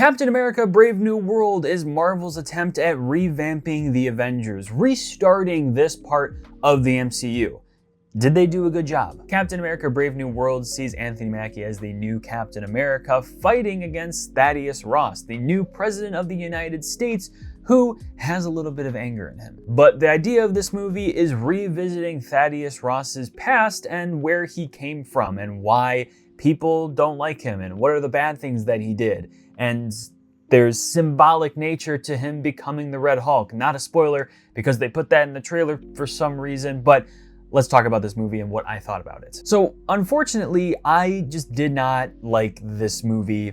Captain America: Brave New World is Marvel's attempt at revamping the Avengers, restarting this part of the MCU. Did they do a good job? Captain America: Brave New World sees Anthony Mackie as the new Captain America fighting against Thaddeus Ross, the new President of the United States, who has a little bit of anger in him. But the idea of this movie is revisiting Thaddeus Ross's past and where he came from and why people don't like him and what are the bad things that he did. And there's symbolic nature to him becoming the Red Hulk. Not a spoiler because they put that in the trailer for some reason, but let's talk about this movie and what I thought about it. So unfortunately, I just did not like this movie.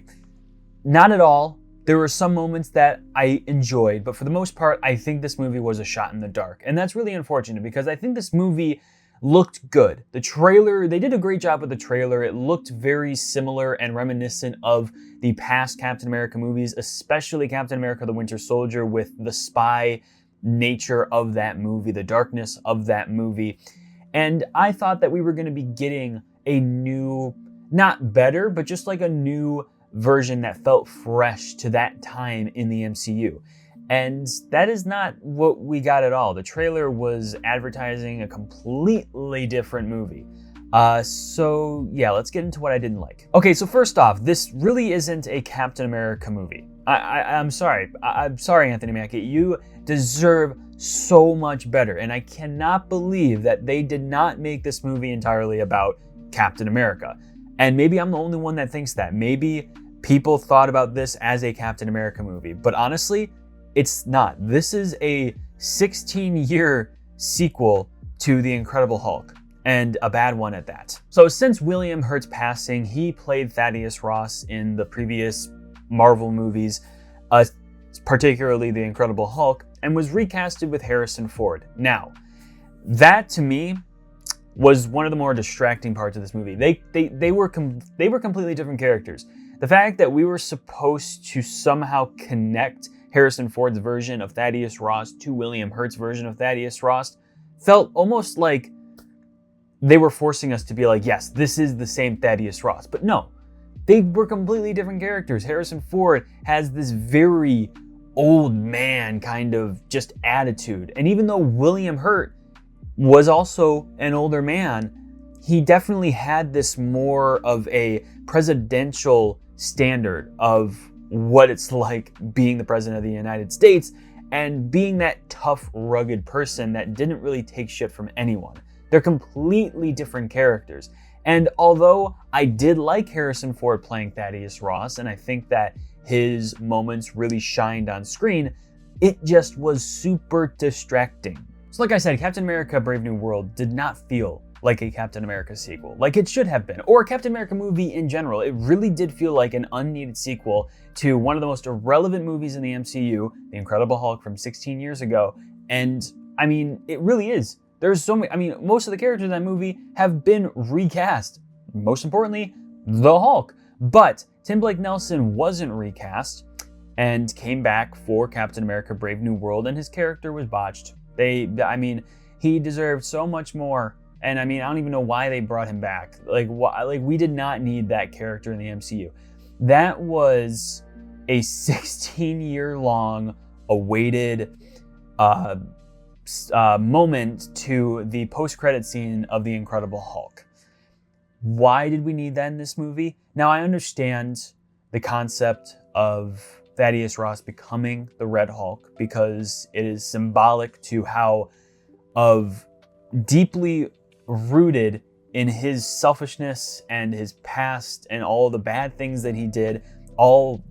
Not at all. There were some moments that I enjoyed, but for the most part, I think this movie was a shot in the dark. And that's really unfortunate because I think this movie looked good. The trailer, they did a great job with the trailer. It looked very similar and reminiscent of the past Captain America movies, especially Captain America: The Winter Soldier, with the spy nature of that movie, the darkness of that movie. And I thought that we were going to be getting a new, not better, but just like a new version that felt fresh to that time in the MCU. And that is not what we got at all. The trailer was advertising a completely different movie. So yeah, let's get into what I didn't like. Okay, so first off, this really isn't a Captain America movie. I'm sorry. I'm sorry, Anthony Mackie. You deserve so much better. And I cannot believe that they did not make this movie entirely about Captain America. And maybe I'm the only one that thinks that. Maybe people thought about this as a Captain America movie. But honestly, it's not. This is a 16-year sequel to The Incredible Hulk, and a bad one at that. So since William Hurt's passing, he played Thaddeus Ross in the previous Marvel movies, particularly The Incredible Hulk, and was recasted with Harrison Ford. Now, that to me was one of the more distracting parts of this movie. They were completely different characters. The fact that we were supposed to somehow connect Harrison Ford's version of Thaddeus Ross to William Hurt's version of Thaddeus Ross felt almost like they were forcing us to be like, yes, this is the same Thaddeus Ross. But no, they were completely different characters. Harrison Ford has this very old man kind of just attitude. And even though William Hurt was also an older man, he definitely had this more of a presidential standard of what it's like being the president of the United States and being that tough, rugged person that didn't really take shit from anyone. They're completely different characters. And although I did like Harrison Ford playing Thaddeus Ross, and I think that his moments really shined on screen, it just was super distracting. So like I said, Captain America: Brave New World did not feel like a Captain America sequel, like it should have been, or a Captain America movie in general. It really did feel like an unneeded sequel to one of the most irrelevant movies in the MCU, The Incredible Hulk from 16 years ago. And I mean, it really is. There's so many, I mean, most of the characters in that movie have been recast. Most importantly, the Hulk. But Tim Blake Nelson wasn't recast and came back for Captain America: Brave New World, and his character was botched. He deserved so much more. And I mean, I don't even know why they brought him back. Like we did not need that character in the MCU. That was a 16-year-long awaited moment to the post-credit scene of The Incredible Hulk. Why did we need that in this movie? Now, I understand the concept of Thaddeus Ross becoming the Red Hulk because it is symbolic to how deeply rooted in his selfishness and his past and all the bad things that he did, all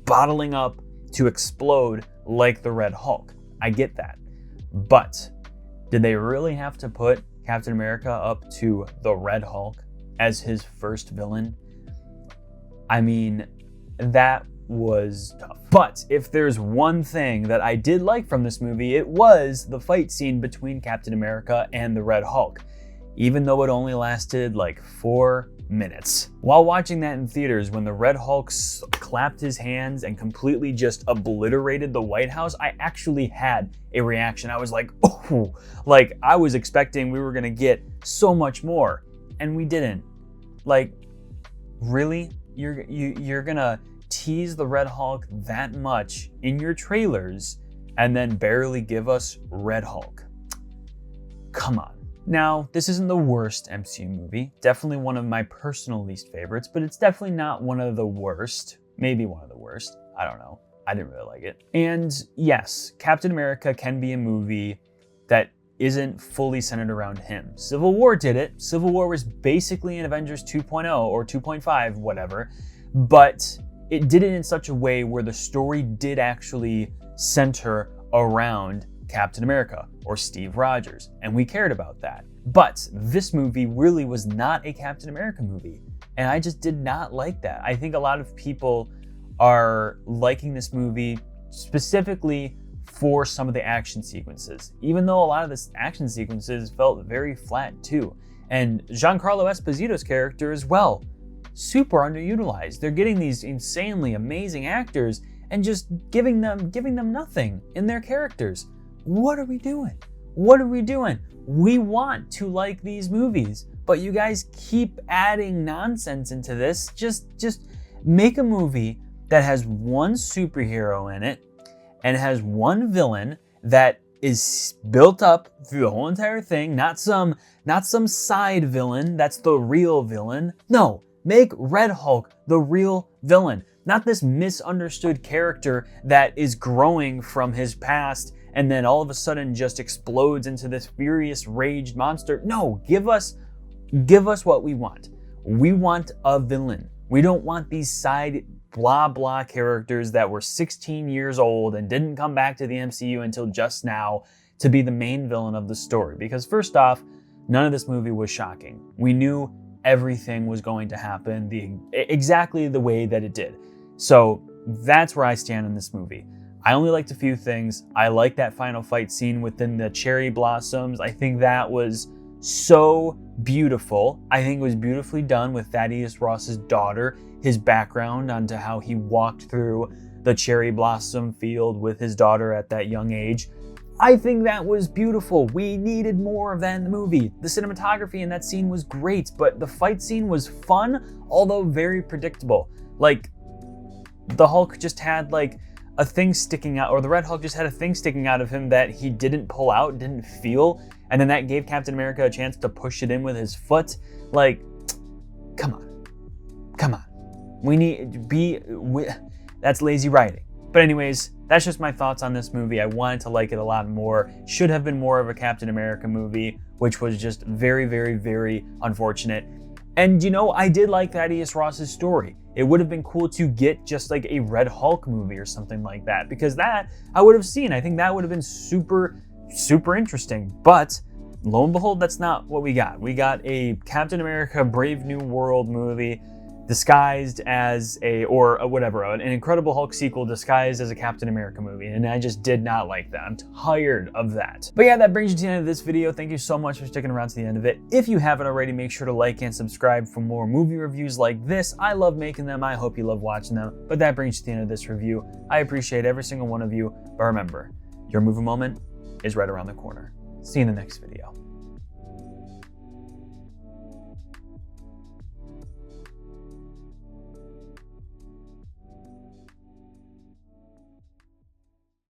bottling up to explode like the Red Hulk. I get that. But did they really have to put Captain America up to the Red Hulk as his first villain? I mean, that was tough. But if there's one thing that I did like from this movie, it was the fight scene between Captain America and the Red Hulk, even though it only lasted like 4 minutes. While watching that in theaters, when the Red Hulk clapped his hands and completely just obliterated the White House, I actually had a reaction. I was like, oh, like I was expecting we were gonna get so much more, and we didn't. Like, really? You're gonna tease the Red Hulk that much in your trailers and then barely give us Red Hulk. Come on. Now, this isn't the worst MCU movie. Definitely one of my personal least favorites, but it's definitely not one of the worst. Maybe one of the worst. I don't know. I didn't really like it. And yes, Captain America can be a movie that isn't fully centered around him. Civil War did it. Civil War was basically an Avengers 2.0 or 2.5, whatever, but it did it in such a way where the story did actually center around Captain America or Steve Rogers, and we cared about that. But this movie really was not a Captain America movie, and I just did not like that. I think a lot of people are liking this movie specifically for some of the action sequences, even though a lot of the action sequences felt very flat too. And Giancarlo Esposito's character as well, super underutilized. They're getting these insanely amazing actors and just giving them nothing in their characters. What are we doing? What are we doing? We want to like these movies, but you guys keep adding nonsense into this. Just make a movie that has one superhero in it and has one villain that is built up through the whole entire thing, not some side villain that's the real villain. No, make Red Hulk the real villain, not this misunderstood character that is growing from his past and then all of a sudden just explodes into this furious raged monster. No, give us what we want. We want a villain. We don't want these side blah blah characters that were 16 years old and didn't come back to the MCU until just now to be the main villain of the story. Because first off, none of this movie was shocking. We knew everything was going to happen exactly the way that it did. So that's where I stand in this movie. I only liked a few things. I liked that final fight scene within the cherry blossoms. I think that was so beautiful. I think it was beautifully done with Thaddeus Ross's daughter, his background onto how he walked through the cherry blossom field with his daughter at that young age. I think that was beautiful. We needed more of that in the movie. The cinematography in that scene was great, but the fight scene was fun, although very predictable. Like, the Hulk just had like a thing sticking out, or the Red Hulk just had a thing sticking out of him that he didn't pull out, didn't feel, and then that gave Captain America a chance to push it in with his foot. Like, come on. That's lazy writing. But anyways, that's just my thoughts on this movie. I wanted to like it a lot more. Should have been more of a Captain America movie, which was just very, very, very unfortunate. And I did like Thaddeus Ross's story. It would have been cool to get just like a Red Hulk movie or something like that, because that I would have seen. I think that would have been super, super interesting. But lo and behold, that's not what we got. We got a Captain America Brave New World movie disguised as an Incredible Hulk sequel disguised as a Captain America movie, and I just did not like that. I'm tired of that. But yeah, that brings you to the end of this video. Thank you so much for sticking around to the end of it. If you haven't already, make sure to like and subscribe for more movie reviews like this. I love making them. I hope you love watching them. But that brings you to the end of this review. I appreciate every single one of you, but remember, your movie moment is right around the corner. See you in the next video.